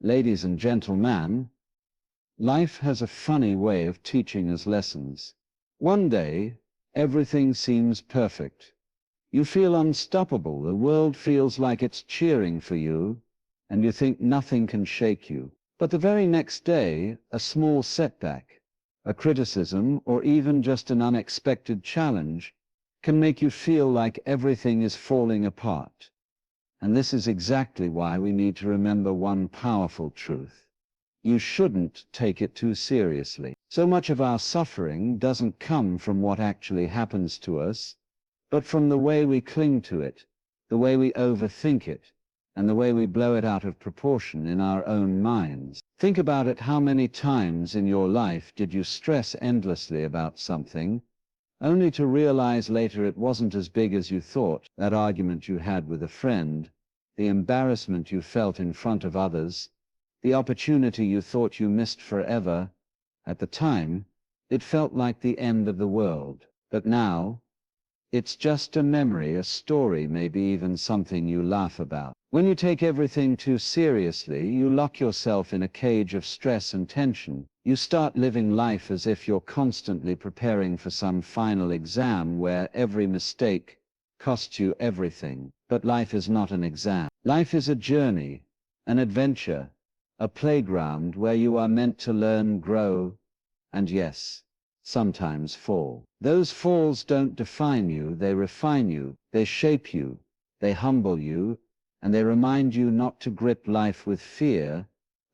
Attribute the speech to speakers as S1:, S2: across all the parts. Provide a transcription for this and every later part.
S1: Ladies and gentlemen, life has a funny way of teaching us lessons. One day, everything seems perfect. You feel unstoppable, the world feels like it's cheering for you, and you think nothing can shake you. But the very next day, a small setback, a criticism, or even just an unexpected challenge can make you feel like everything is falling apart. And this is exactly why we need to remember one powerful truth. You shouldn't take it too seriously. So much of our suffering doesn't come from what actually happens to us, but from the way we cling to it, the way we overthink it, and the way we blow it out of proportion in our own minds. Think about it. How many times in your life did you stress endlessly about something, only to realize later it wasn't as big as you thought? That argument you had with a friend, the embarrassment you felt in front of others, the opportunity you thought you missed forever. At the time, it felt like the end of the world. But now, it's just a memory, a story, maybe even something you laugh about. When you take everything too seriously, you lock yourself in a cage of stress and tension. You start living life as if you're constantly preparing for some final exam where every mistake costs you everything. But life is not an exam. Life is a journey, an adventure, a playground where you are meant to learn, grow, and yes, sometimes fall. Those falls don't define you, they refine you, they shape you, they humble you, and they remind you not to grip life with fear,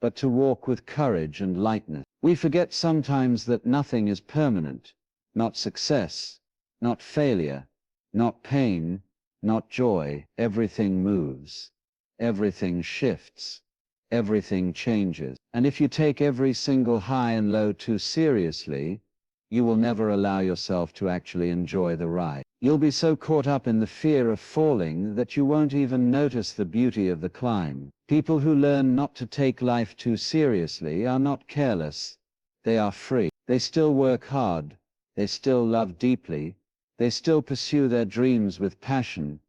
S1: but to walk with courage and lightness. We forget sometimes that nothing is permanent, not success, not failure, not pain, not joy. Everything moves, everything shifts, everything changes. And if you take every single high and low too seriously, you will never allow yourself to actually enjoy the ride. You'll be so caught up in the fear of falling that you won't even notice the beauty of the climb. People who learn not to take life too seriously are not careless. They are free. They still work hard. They still love deeply. They still pursue their dreams with passion.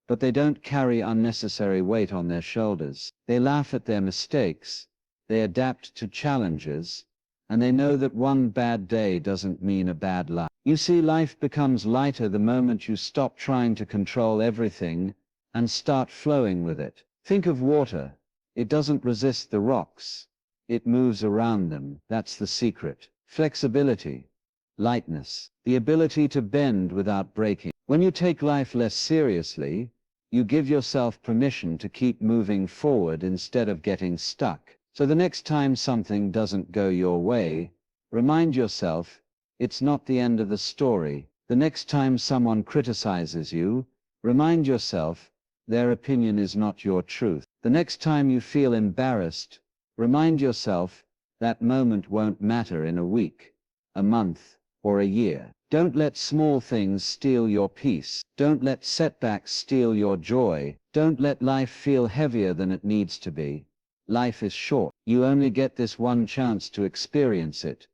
S1: But they don't carry unnecessary weight on their shoulders. They laugh at their mistakes. They adapt to challenges. And they know that one bad day doesn't mean a bad life. You see, life becomes lighter the moment you stop trying to control everything and start flowing with it. Think of water. It doesn't resist the rocks. It moves around them. That's the secret. Flexibility, lightness, the ability to bend without breaking. When you take life less seriously, you give yourself permission to keep moving forward instead of getting stuck. So the next time something doesn't go your way, remind yourself, it's not the end of the story. The next time someone criticizes you, remind yourself, their opinion is not your truth. The next time you feel embarrassed, remind yourself, that moment won't matter in a week, a month, or a year. Don't let small things steal your peace. Don't let setbacks steal your joy. Don't let life feel heavier than it needs to be. Life is short. You only get this one chance to experience it,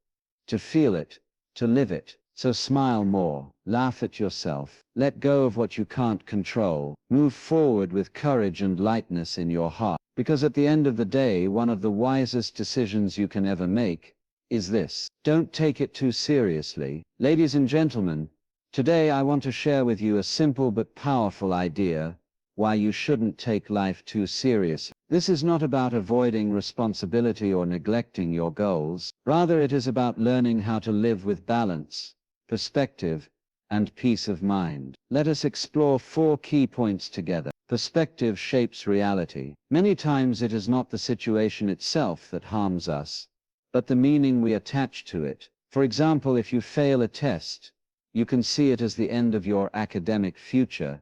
S1: to feel it, to live it. So smile more, laugh at yourself, let go of what you can't control, move forward with courage and lightness in your heart. Because at the end of the day, one of the wisest decisions you can ever make is this: don't take it too seriously. Ladies and gentlemen, today I want to share with you a simple but powerful idea why you shouldn't take life too seriously. This is not about avoiding responsibility or neglecting your goals. Rather, it is about learning how to live with balance, perspective, and peace of mind. Let us explore 4 key points together. Perspective shapes reality. Many times it is not the situation itself that harms us, but the meaning we attach to it. For example, if you fail a test, you can see it as the end of your academic future,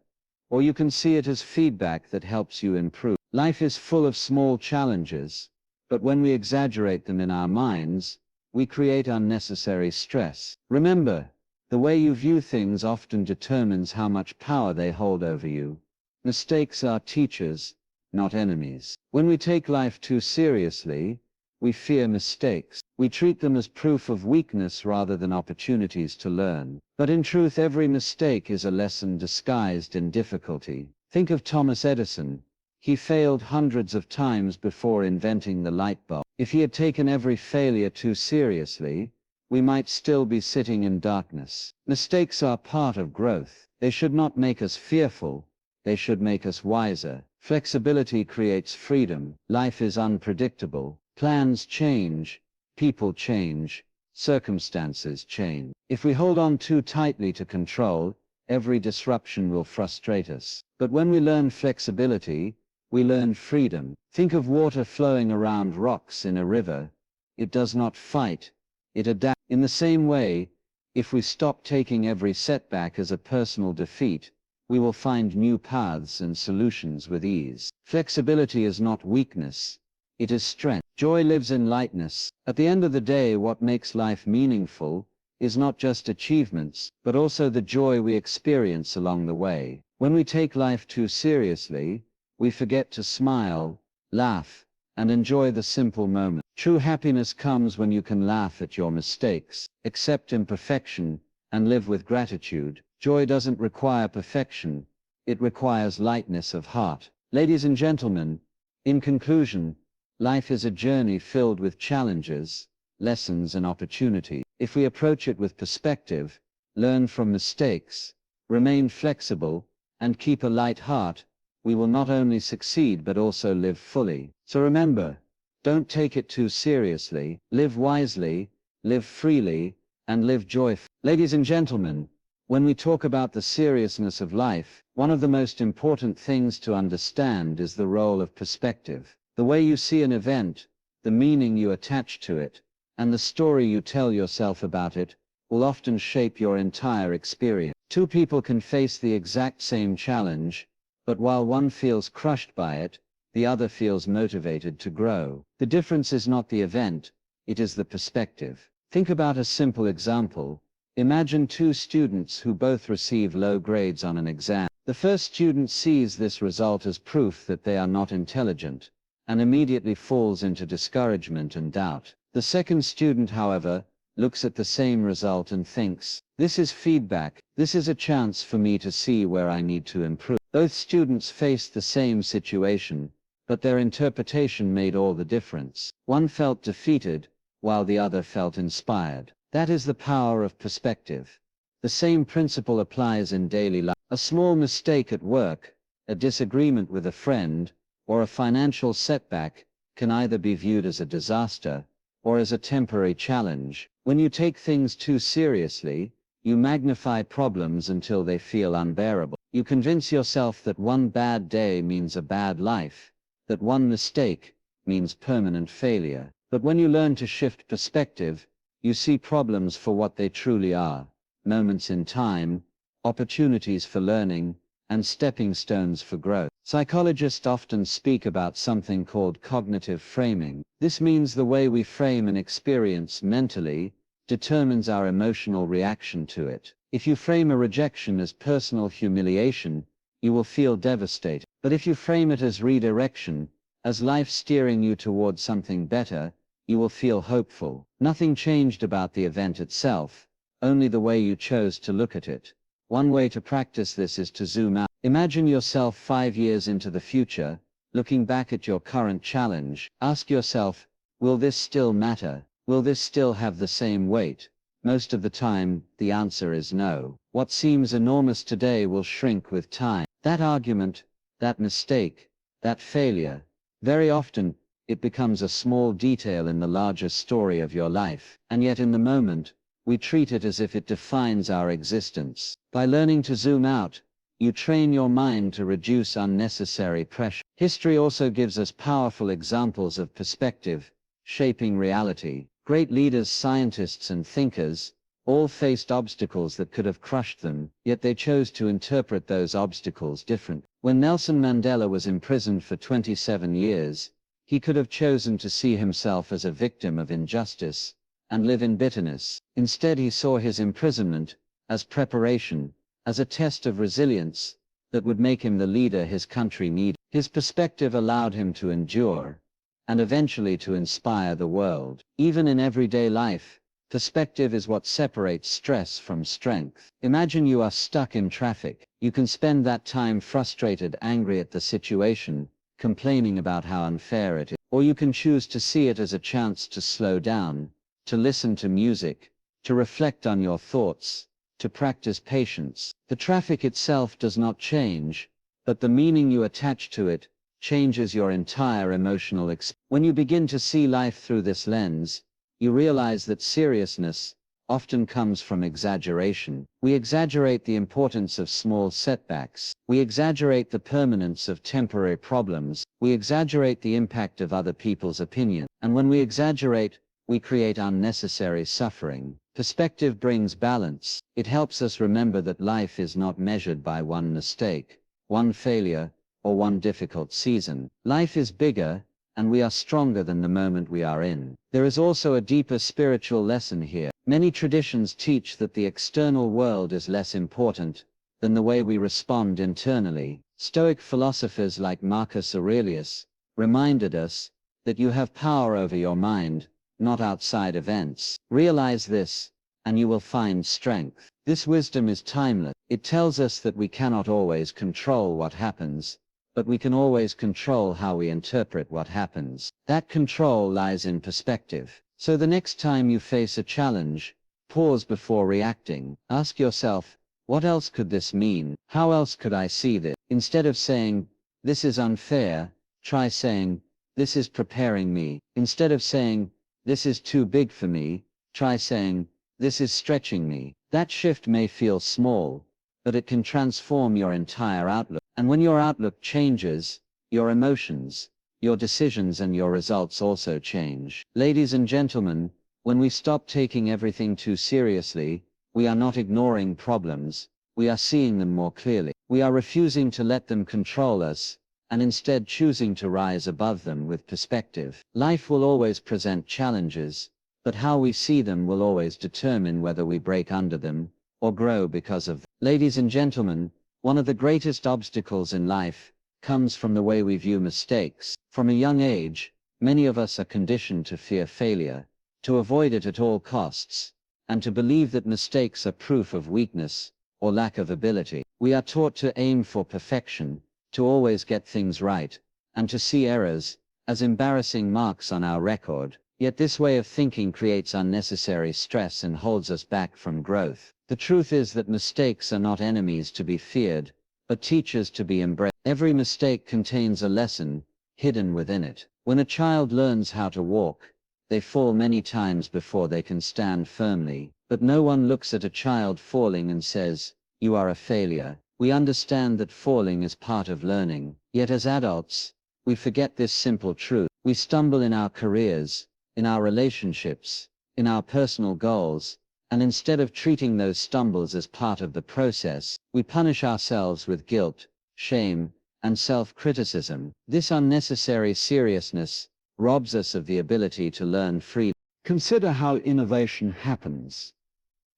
S1: or you can see it as feedback that helps you improve. Life is full of small challenges, but when we exaggerate them in our minds, we create unnecessary stress. Remember, the way you view things often determines how much power they hold over you. Mistakes are teachers, not enemies. When we take life too seriously, we fear mistakes. We treat them as proof of weakness rather than opportunities to learn. But in truth, every mistake is a lesson disguised in difficulty. Think of Thomas Edison. He failed hundreds of times before inventing the light bulb. If he had taken every failure too seriously, we might still be sitting in darkness. Mistakes are part of growth. They should not make us fearful, they should make us wiser. Flexibility creates freedom. Life is unpredictable. Plans change, people change, circumstances change. If we hold on too tightly to control, every disruption will frustrate us. But when we learn flexibility, we learn freedom. Think of water flowing around rocks in a river. It does not fight, it adapts. In the same way, if we stop taking every setback as a personal defeat, we will find new paths and solutions with ease. Flexibility is not weakness, it is strength. Joy lives in lightness. At the end of the day, what makes life meaningful is not just achievements, but also the joy we experience along the way. When we take life too seriously, we forget to smile, laugh, and enjoy the simple moments. True happiness comes when you can laugh at your mistakes, accept imperfection, and live with gratitude. Joy doesn't require perfection, it requires lightness of heart. Ladies and gentlemen, in conclusion, life is a journey filled with challenges, lessons and opportunities. If we approach it with perspective, learn from mistakes, remain flexible, and keep a light heart, we will not only succeed but also live fully. So remember, don't take it too seriously, live wisely, live freely, and live joyfully. Ladies and gentlemen, when we talk about the seriousness of life, one of the most important things to understand is the role of perspective. The way you see an event, the meaning you attach to it, and the story you tell yourself about it, will often shape your entire experience. Two people can face the exact same challenge, but while one feels crushed by it, the other feels motivated to grow. The difference is not the event, it is the perspective. Think about a simple example. Imagine two students who both receive low grades on an exam. The first student sees this result as proof that they are not intelligent, and immediately falls into discouragement and doubt. The second student, however, looks at the same result and thinks, "This is feedback, this is a chance for me to see where I need to improve." Both students faced the same situation, but their interpretation made all the difference. One felt defeated, while the other felt inspired. That is the power of perspective. The same principle applies in daily life. A small mistake at work, a disagreement with a friend, or a financial setback can either be viewed as a disaster or as a temporary challenge. When you take things too seriously, you magnify problems until they feel unbearable. You convince yourself that one bad day means a bad life, that one mistake means permanent failure. But when you learn to shift perspective, you see problems for what they truly are: moments in time, opportunities for learning, and stepping stones for growth. Psychologists often speak about something called cognitive framing. This means the way we frame an experience mentally determines our emotional reaction to it. If you frame a rejection as personal humiliation, you will feel devastated. But if you frame it as redirection, as life steering you towards something better, you will feel hopeful. Nothing changed about the event itself, only the way you chose to look at it. One way to practice this is to zoom out. Imagine yourself 5 years into the future, looking back at your current challenge. Ask yourself, will this still matter? Will this still have the same weight? Most of the time, the answer is no. What seems enormous today will shrink with time. That argument, that mistake, that failure, very often, it becomes a small detail in the larger story of your life, and yet in the moment, we treat it as if it defines our existence. By learning to zoom out, you train your mind to reduce unnecessary pressure. History also gives us powerful examples of perspective shaping reality. Great leaders, scientists, and thinkers all faced obstacles that could have crushed them, yet they chose to interpret those obstacles differently. When Nelson Mandela was imprisoned for 27 years, he could have chosen to see himself as a victim of injustice and live in bitterness. Instead, he saw his imprisonment as preparation, as a test of resilience that would make him the leader his country needed. His perspective allowed him to endure and eventually to inspire the world. Even in everyday life, perspective is what separates stress from strength. Imagine you are stuck in traffic. You can spend that time frustrated, angry at the situation, complaining about how unfair it is. Or you can choose to see it as a chance to slow down, to listen to music, to reflect on your thoughts, to practice patience. The traffic itself does not change, but the meaning you attach to it changes your entire emotional experience. When you begin to see life through this lens, you realize that seriousness often comes from exaggeration. We exaggerate the importance of small setbacks. We exaggerate the permanence of temporary problems. We exaggerate the impact of other people's opinion. And when we exaggerate, we create unnecessary suffering. Perspective brings balance. It helps us remember that life is not measured by one mistake, one failure, or one difficult season. Life is bigger, and we are stronger than the moment we are in. There is also a deeper spiritual lesson here. Many traditions teach that the external world is less important than the way we respond internally. Stoic philosophers like Marcus Aurelius reminded us that you have power over your mind, not outside events. Realize this, and you will find strength. This wisdom is timeless. It tells us that we cannot always control what happens, but we can always control how we interpret what happens. That control lies in perspective. So the next time you face a challenge, pause before reacting. Ask yourself, what else could this mean? How else could I see this? Instead of saying, this is unfair, try saying, this is preparing me. Instead of saying, this is too big for me, try saying, this is stretching me. That shift may feel small, but it can transform your entire outlook. And when your outlook changes, your emotions, your decisions and your results also change. Ladies and gentlemen, when we stop taking everything too seriously, we are not ignoring problems, we are seeing them more clearly. We are refusing to let them control us, and instead choosing to rise above them with perspective. Life will always present challenges, but how we see them will always determine whether we break under them, or grow because of them. Ladies and gentlemen, one of the greatest obstacles in life comes from the way we view mistakes. From a young age, many of us are conditioned to fear failure, to avoid it at all costs, and to believe that mistakes are proof of weakness or lack of ability. We are taught to aim for perfection, to always get things right, and to see errors as embarrassing marks on our record. Yet this way of thinking creates unnecessary stress and holds us back from growth. The truth is that mistakes are not enemies to be feared, but teachers to be embraced. Every mistake contains a lesson hidden within it. When a child learns how to walk, they fall many times before they can stand firmly. But no one looks at a child falling and says, "You are a failure." We understand that falling is part of learning. Yet as adults, we forget this simple truth. We stumble in our careers, in our relationships, in our personal goals, and instead of treating those stumbles as part of the process, we punish ourselves with guilt, shame, and self-criticism. This unnecessary seriousness robs us of the ability to learn freely. Consider how innovation happens.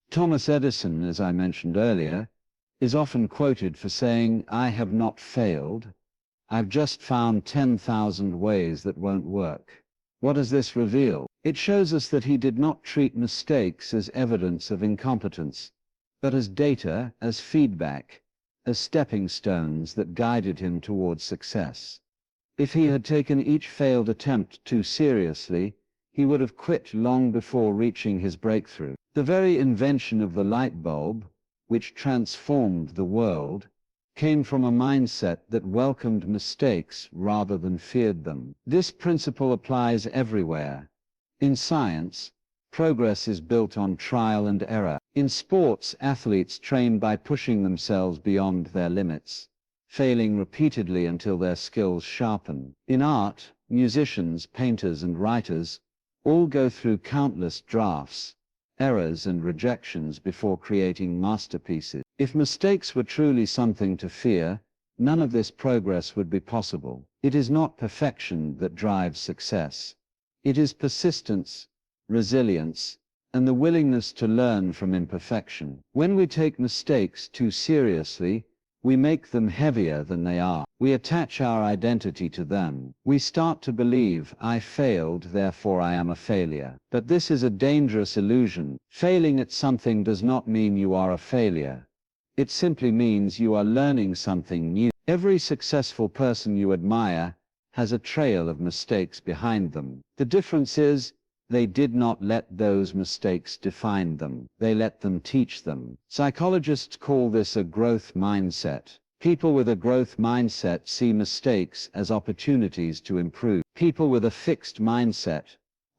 S1: Thomas Edison, as I mentioned earlier, is often quoted for saying, "I have not failed. I've just found 10,000 ways that won't work." What does this reveal? It shows us that he did not treat mistakes as evidence of incompetence, but as data, as feedback, as stepping stones that guided him towards success. If he had taken each failed attempt too seriously, he would have quit long before reaching his breakthrough. The very invention of the light bulb, which transformed the world, came from a mindset that welcomed mistakes rather than feared them. This principle applies everywhere. In science, progress is built on trial and error. In sports, athletes train by pushing themselves beyond their limits, failing repeatedly until their skills sharpen. In art, musicians, painters, and writers all go through countless drafts, errors, and rejections before creating masterpieces. If mistakes were truly something to fear, none of this progress would be possible. It is not perfection that drives success. It is persistence, resilience, and the willingness to learn from imperfection. When we take mistakes too seriously, we make them heavier than they are. We attach our identity to them. We start to believe, "I failed, therefore I am a failure." But this is a dangerous illusion. Failing at something does not mean you are a failure. It simply means you are learning something new. Every successful person you admire has a trail of mistakes behind them. The difference is, they did not let those mistakes define them. They let them teach them. Psychologists call this a growth mindset. People with a growth mindset see mistakes as opportunities to improve. People with a fixed mindset,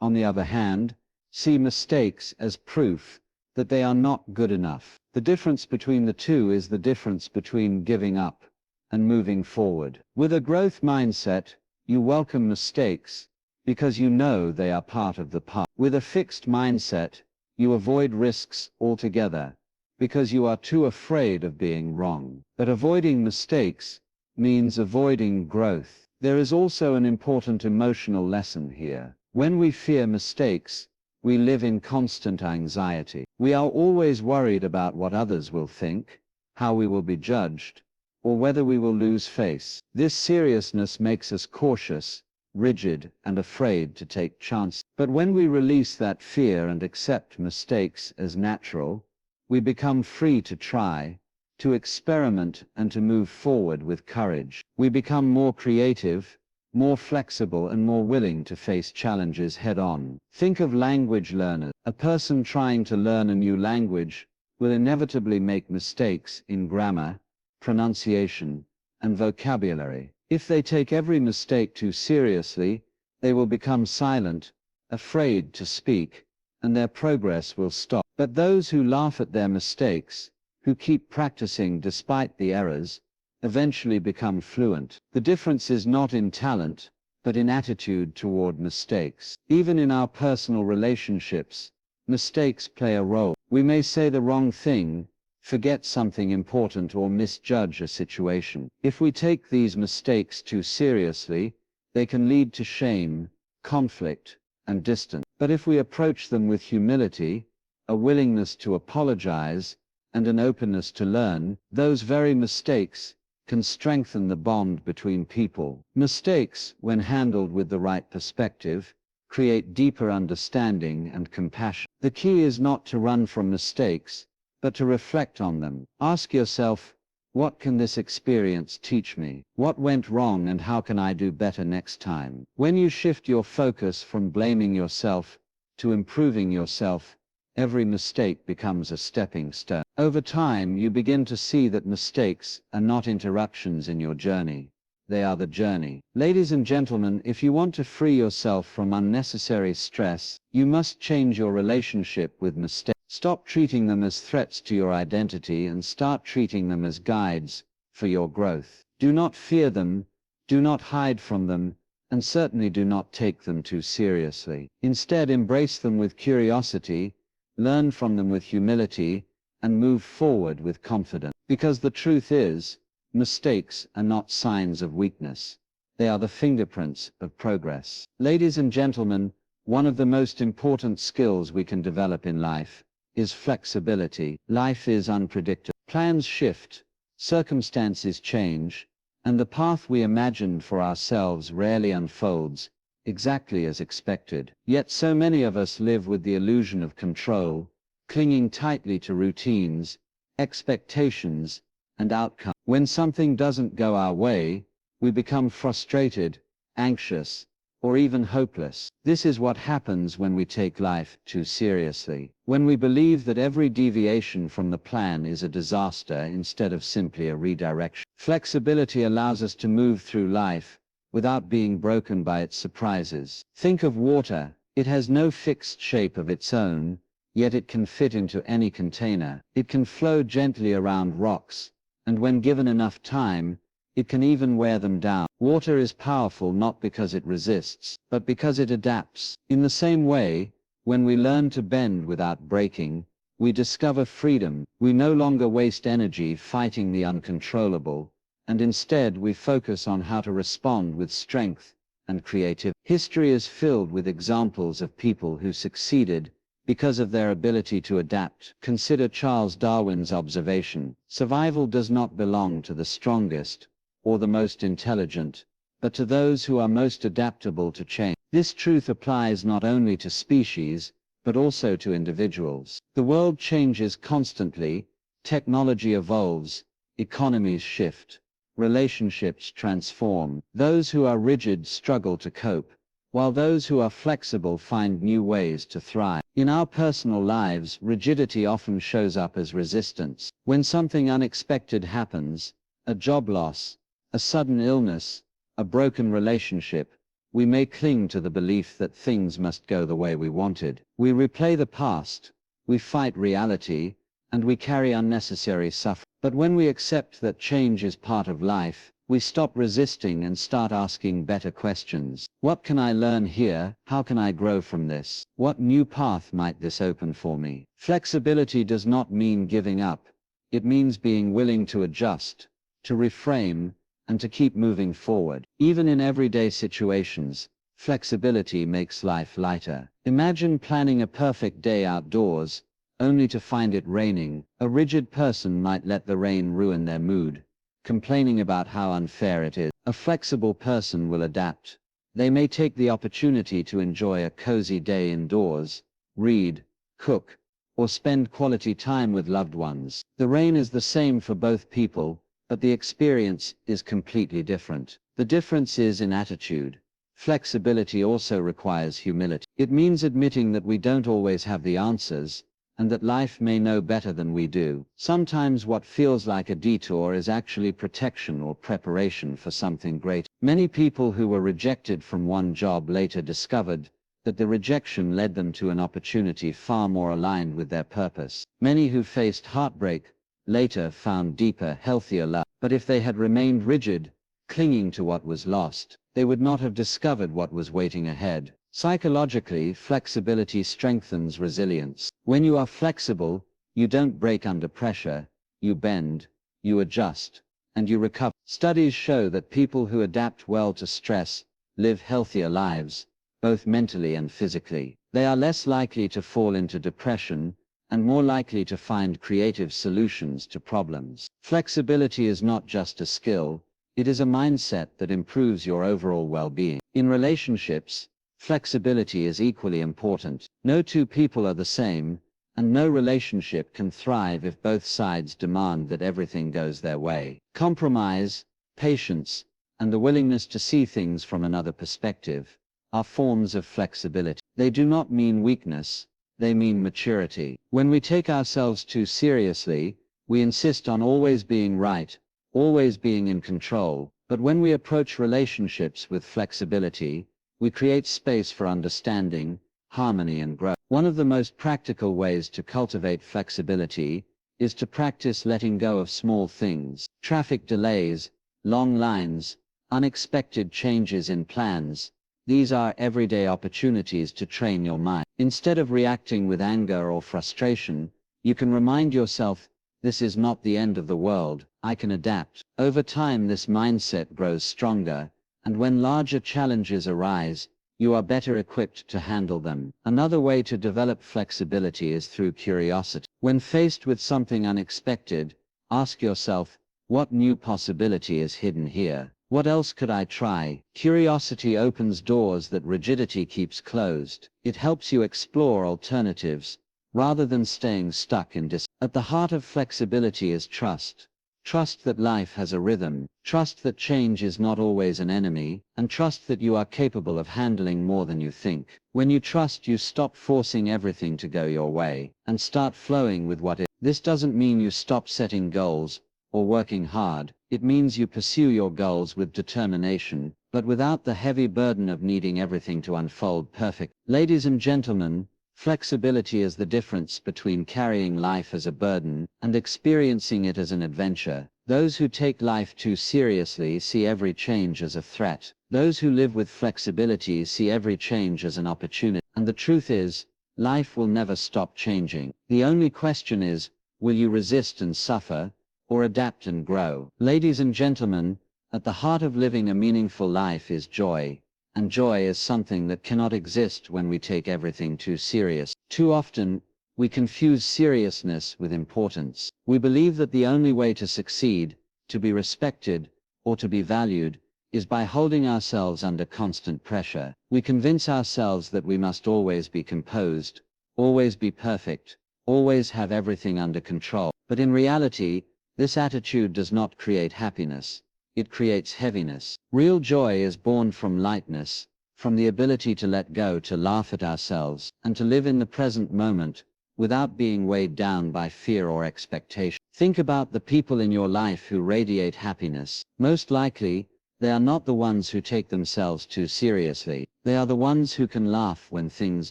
S1: on the other hand, see mistakes as proof that they are not good enough. The difference between the two is the difference between giving up and moving forward. With a growth mindset, you welcome mistakes because you know they are part of the path. With a fixed mindset, you avoid risks altogether because you are too afraid of being wrong. But avoiding mistakes means avoiding growth. There is also an important emotional lesson here. When we fear mistakes, we live in constant anxiety. We are always worried about what others will think, how we will be judged, or whether we will lose face. This seriousness makes us cautious, rigid, and afraid to take chances. But when we release that fear and accept mistakes as natural, we become free to try, to experiment, and to move forward with courage. We become more creative, more flexible, and more willing to face challenges head-on. Think of language learners. A person trying to learn a new language will inevitably make mistakes in grammar, pronunciation, and vocabulary. If they take every mistake too seriously, they will become silent, afraid to speak, and their progress will stop. But those who laugh at their mistakes, who keep practicing despite the errors, eventually become fluent. The difference is not in talent, but in attitude toward mistakes. Even in our personal relationships, mistakes play a role. We may say the wrong thing, forget something important, or misjudge a situation. If we take these mistakes too seriously, they can lead to shame, conflict, and distance. But if we approach them with humility, a willingness to apologize, and an openness to learn, those very mistakes can strengthen the bond between people. Mistakes, when handled with the right perspective, create deeper understanding and compassion. The key is not to run from mistakes, but to reflect on them. Ask yourself, what can this experience teach me? What went wrong, and how can I do better next time? When you shift your focus from blaming yourself to improving yourself, every mistake becomes a stepping stone. Over time, you begin to see that mistakes are not interruptions in your journey. They are the journey. Ladies and gentlemen, if you want to free yourself from unnecessary stress, you must change your relationship with mistakes. Stop treating them as threats to your identity and start treating them as guides for your growth. Do not fear them, do not hide from them, and certainly do not take them too seriously. Instead, embrace them with curiosity, learn from them with humility, and move forward with confidence. Because the truth is, mistakes are not signs of weakness. They are the fingerprints of progress. Ladies and gentlemen, one of the most important skills we can develop in life is flexibility. Life is unpredictable. Plans shift, circumstances change, and the path we imagined for ourselves rarely unfolds exactly as expected. Yet so many of us live with the illusion of control, clinging tightly to routines, expectations, and outcomes. When something doesn't go our way, we become frustrated, anxious, or even hopeless. This is what happens when we take life too seriously. When we believe that every deviation from the plan is a disaster instead of simply a redirection. Flexibility allows us to move through life without being broken by its surprises. Think of water. It has no fixed shape of its own, yet it can fit into any container. It can flow gently around rocks, and when given enough time, it can even wear them down. Water is powerful not because it resists, but because it adapts. In the same way, when we learn to bend without breaking, we discover freedom. We no longer waste energy fighting the uncontrollable, and instead we focus on how to respond with strength and creativity. History is filled with examples of people who succeeded because of their ability to adapt. Consider Charles Darwin's observation: survival does not belong to the strongest or the most intelligent, but to those who are most adaptable to change. This truth applies not only to species, but also to individuals. The world changes constantly, technology evolves, economies shift, relationships transform. Those who are rigid struggle to cope, while those who are flexible find new ways to thrive. In our personal lives, rigidity often shows up as resistance. When something unexpected happens, a job loss, a sudden illness, a broken relationship, we may cling to the belief that things must go the way we wanted. We replay the past, we fight reality, and we carry unnecessary suffering. But when we accept that change is part of life, we stop resisting and start asking better questions. What can I learn here? How can I grow from this? What new path might this open for me? Flexibility does not mean giving up. It means being willing to adjust, to reframe, and to keep moving forward. Even in everyday situations, flexibility makes life lighter. Imagine planning a perfect day outdoors, only to find it raining. A rigid person might let the rain ruin their mood, complaining about how unfair it is. A flexible person will adapt. They may take the opportunity to enjoy a cozy day indoors, read, cook, or spend quality time with loved ones. The rain is the same for both people, but the experience is completely different. The difference is in attitude. Flexibility also requires humility. It means admitting that we don't always have the answers, and that life may know better than we do. Sometimes what feels like a detour is actually protection or preparation for something greater. Many people who were rejected from one job later discovered that the rejection led them to an opportunity far more aligned with their purpose. Many who faced heartbreak later found deeper, healthier love. But if they had remained rigid, clinging to what was lost, they would not have discovered what was waiting ahead. Psychologically, flexibility strengthens resilience. When you are flexible, you don't break under pressure, you bend, you adjust, and you recover. Studies show that people who adapt well to stress live healthier lives, both mentally and physically. They are less likely to fall into depression, and more likely to find creative solutions to problems. Flexibility is not just a skill, it is a mindset that improves your overall well-being. In relationships, flexibility is equally important. No two people are the same, and no relationship can thrive if both sides demand that everything goes their way. Compromise, patience, and the willingness to see things from another perspective are forms of flexibility. They do not mean weakness, they mean maturity. When we take ourselves too seriously, we insist on always being right, always being in control. But when we approach relationships with flexibility, we create space for understanding, harmony, and growth. One of the most practical ways to cultivate flexibility is to practice letting go of small things. Traffic delays, long lines, unexpected changes in plans. These are everyday opportunities to train your mind. Instead of reacting with anger or frustration, you can remind yourself, this is not the end of the world, I can adapt. Over time, this mindset grows stronger, and when larger challenges arise, you are better equipped to handle them. Another way to develop flexibility is through curiosity. When faced with something unexpected, ask yourself, what new possibility is hidden here? What else could I try? Curiosity opens doors that rigidity keeps closed. It helps you explore alternatives, rather than staying stuck in At the heart of flexibility is trust. Trust that life has a rhythm, trust that change is not always an enemy, and trust that you are capable of handling more than you think. When you trust, you stop forcing everything to go your way, and start flowing with what is. This doesn't mean you stop setting goals, or working hard. It means you pursue your goals with determination, but without the heavy burden of needing everything to unfold perfect. Ladies and gentlemen, flexibility is the difference between carrying life as a burden and experiencing it as an adventure. Those who take life too seriously see every change as a threat. Those who live with flexibility see every change as an opportunity. And the truth is, life will never stop changing. The only question is, will you resist and suffer, or adapt and grow? Ladies and gentlemen, at the heart of living a meaningful life is joy. And joy is something that cannot exist when we take everything too serious. Too often, we confuse seriousness with importance. We believe that the only way to succeed, to be respected, or to be valued, is by holding ourselves under constant pressure. We convince ourselves that we must always be composed, always be perfect, always have everything under control. But in reality, this attitude does not create happiness. it creates heaviness. Real joy is born from lightness, from the ability to let go, to laugh at ourselves, and to live in the present moment, without being weighed down by fear or expectation. Think about the people in your life who radiate happiness. Most likely, they are not the ones who take themselves too seriously. They are the ones who can laugh when things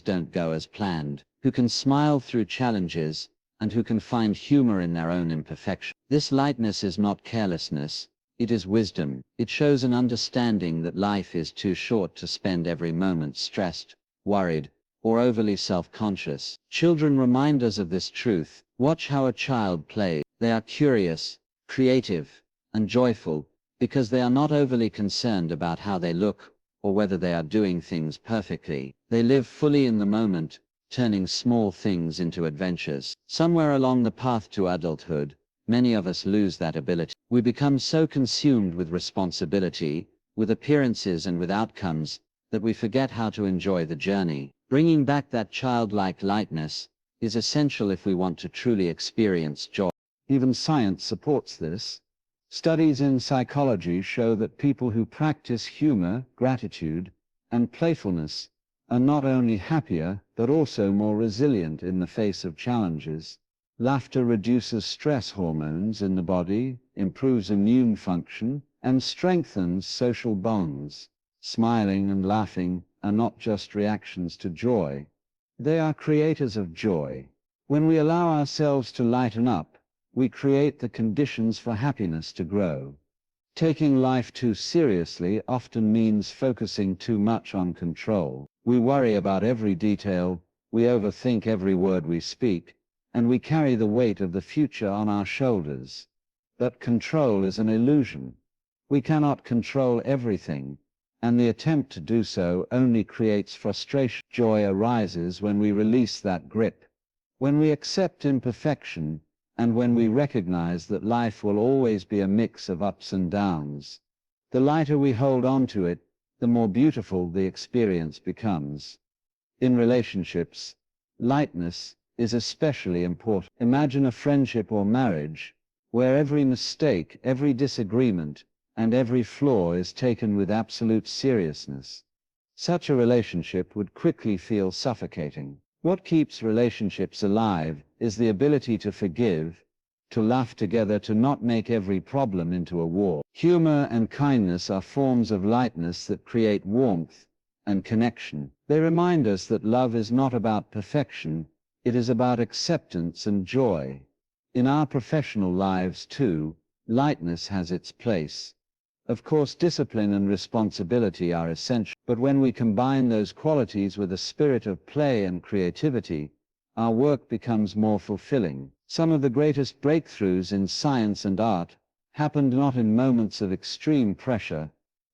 S1: don't go as planned, who can smile through challenges, and who can find humor in their own imperfection. This lightness is not carelessness, it is wisdom. It shows an understanding that life is too short to spend every moment stressed, worried, or overly self-conscious. Children remind us of this truth. Watch how a child plays. They are curious, creative, and joyful, because they are not overly concerned about how they look, or whether they are doing things perfectly. They live fully in the moment, turning small things into adventures. Somewhere along the path to adulthood, many of us lose that ability. We become so consumed with responsibility, with appearances and with outcomes, that we forget how to enjoy the journey. Bringing back that childlike lightness is essential if we want to truly experience joy. Even science supports this. Studies in psychology show that people who practice humor, gratitude, and playfulness are not only happier, but also more resilient in the face of challenges. Laughter reduces stress hormones in the body, improves immune function, and strengthens social bonds. Smiling and laughing are not just reactions to joy. They are creators of joy. When we allow ourselves to lighten up, we create the conditions for happiness to grow. Taking life too seriously often means focusing too much on control. We worry about every detail, we overthink every word we speak, and we carry the weight of the future on our shoulders. But control is an illusion. We cannot control everything, and the attempt to do so only creates frustration. Joy arises when we release that grip, when we accept imperfection, and when we recognize that life will always be a mix of ups and downs. The lighter we hold on to it, the more beautiful the experience becomes. In relationships, lightness is especially important. Imagine a friendship or marriage, where every mistake, every disagreement, and every flaw is taken with absolute seriousness. Such a relationship would quickly feel suffocating. What keeps relationships alive is the ability to forgive, to laugh together, to not make every problem into a war. Humor and kindness are forms of lightness that create warmth and connection. They remind us that love is not about perfection, it is about acceptance and joy. In our professional lives too, lightness has its place. Of course, discipline and responsibility are essential, but when we combine those qualities with a spirit of play and creativity, our work becomes more fulfilling. Some of the greatest breakthroughs in science and art happened not in moments of extreme pressure,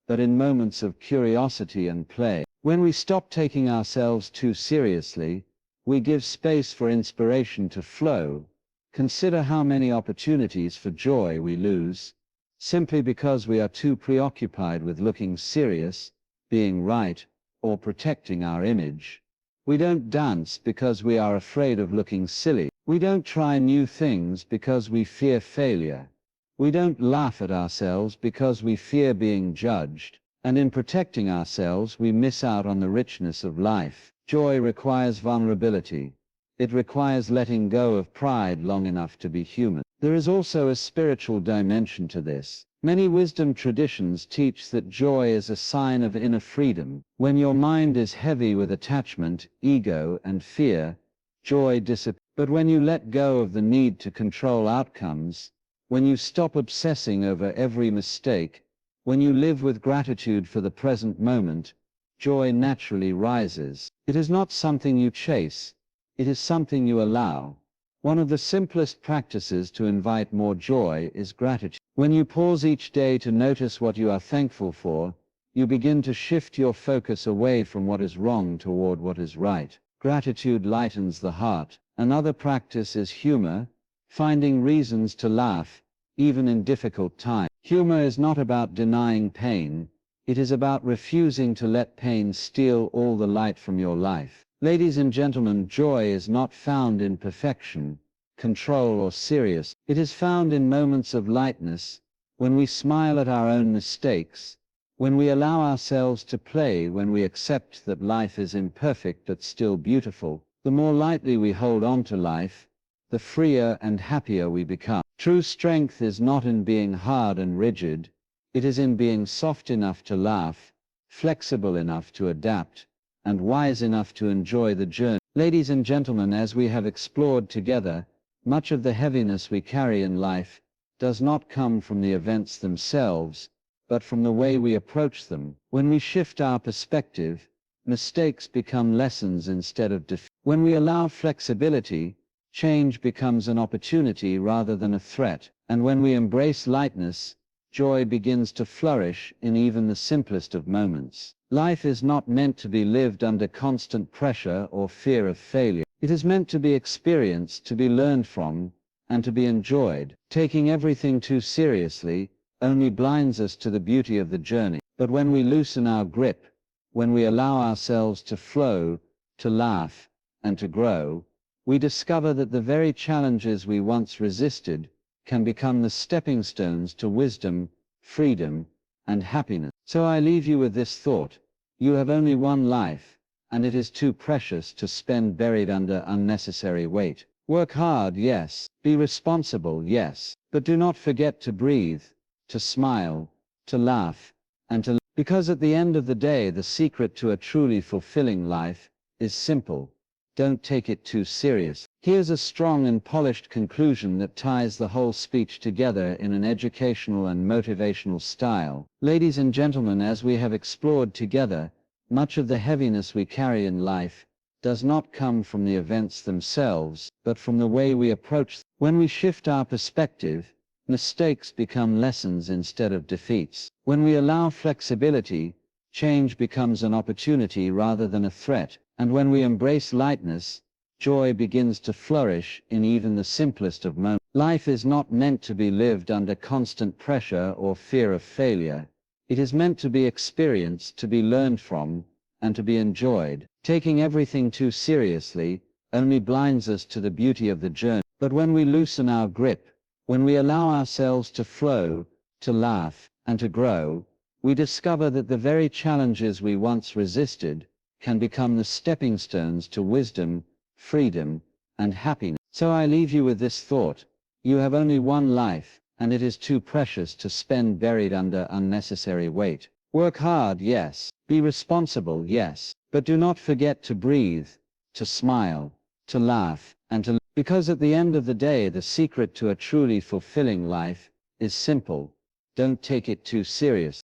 S1: but in moments of curiosity and play. When we stop taking ourselves too seriously, we give space for inspiration to flow. Consider how many opportunities for joy we lose, simply because we are too preoccupied with looking serious, being right, or protecting our image. We don't dance because we are afraid of looking silly. We don't try new things because we fear failure. We don't laugh at ourselves because we fear being judged. And in protecting ourselves, we miss out on the richness of life. Joy requires vulnerability. It requires letting go of pride long enough to be human. There is also a spiritual dimension to this. Many wisdom traditions teach that joy is a sign of inner freedom. When your mind is heavy with attachment, ego, and fear, joy disappears. But when you let go of the need to control outcomes, when you stop obsessing over every mistake, when you live with gratitude for the present moment, joy naturally rises. It is not something you chase, it is something you allow. One of the simplest practices to invite more joy is gratitude. When you pause each day to notice what you are thankful for, you begin to shift your focus away from what is wrong toward what is right. Gratitude lightens the heart. Another practice is humor, finding reasons to laugh, even in difficult times. Humor is not about denying pain, it is about refusing to let pain steal all the light from your life. Ladies and gentlemen, joy is not found in perfection, control, or seriousness. It is found in moments of lightness, when we smile at our own mistakes, when we allow ourselves to play, when we accept that life is imperfect but still beautiful, the more lightly we hold on to life, the freer and happier we become. True strength is not in being hard and rigid, it is in being soft enough to laugh, flexible enough to adapt, and wise enough to enjoy the journey. Ladies and gentlemen, as we have explored together, much of the heaviness we carry in life does not come from the events themselves, but from the way we approach them. When we shift our perspective, mistakes become lessons instead of defeat. When we allow flexibility, change becomes an opportunity rather than a threat. And when we embrace lightness, joy begins to flourish in even the simplest of moments. Life is not meant to be lived under constant pressure or fear of failure. It is meant to be experienced, to be learned from, and to be enjoyed. Taking everything too seriously only blinds us to the beauty of the journey. But when we loosen our grip, when we allow ourselves to flow, to laugh, and to grow, we discover that the very challenges we once resisted can become the stepping stones to wisdom, freedom, and happiness. So I leave you with this thought: you have only one life, and it is too precious to spend buried under unnecessary weight. Work hard, yes. Be responsible, yes. But do not forget to breathe, to smile, to laugh, and to... Because at the end of the day, the secret to a truly fulfilling life is simple: don't take it too serious. Here's a strong and polished conclusion that ties the whole speech together in an educational and motivational style. Ladies and gentlemen, as we have explored together, much of the heaviness we carry in life does not come from the events themselves, but from the way we approach them. When we shift our perspective, mistakes become lessons instead of defeats. When we allow flexibility, change becomes an opportunity rather than a threat. And when we embrace lightness, joy begins to flourish in even the simplest of moments. Life is not meant to be lived under constant pressure or fear of failure. It is meant to be experienced, to be learned from, and to be enjoyed. Taking everything too seriously only blinds us to the beauty of the journey. But when we loosen our grip, when we allow ourselves to flow, to laugh, and to grow, we discover that the very challenges we once resisted can become the stepping stones to wisdom, freedom, and happiness. So I leave you with this thought: you have only one life, and it is too precious to spend buried under unnecessary weight. Work hard, yes. Be responsible, yes. But do not forget to breathe, to smile, to laugh, and to... Because at the end of the day, the secret to a truly fulfilling life is simple: don't take it too seriously.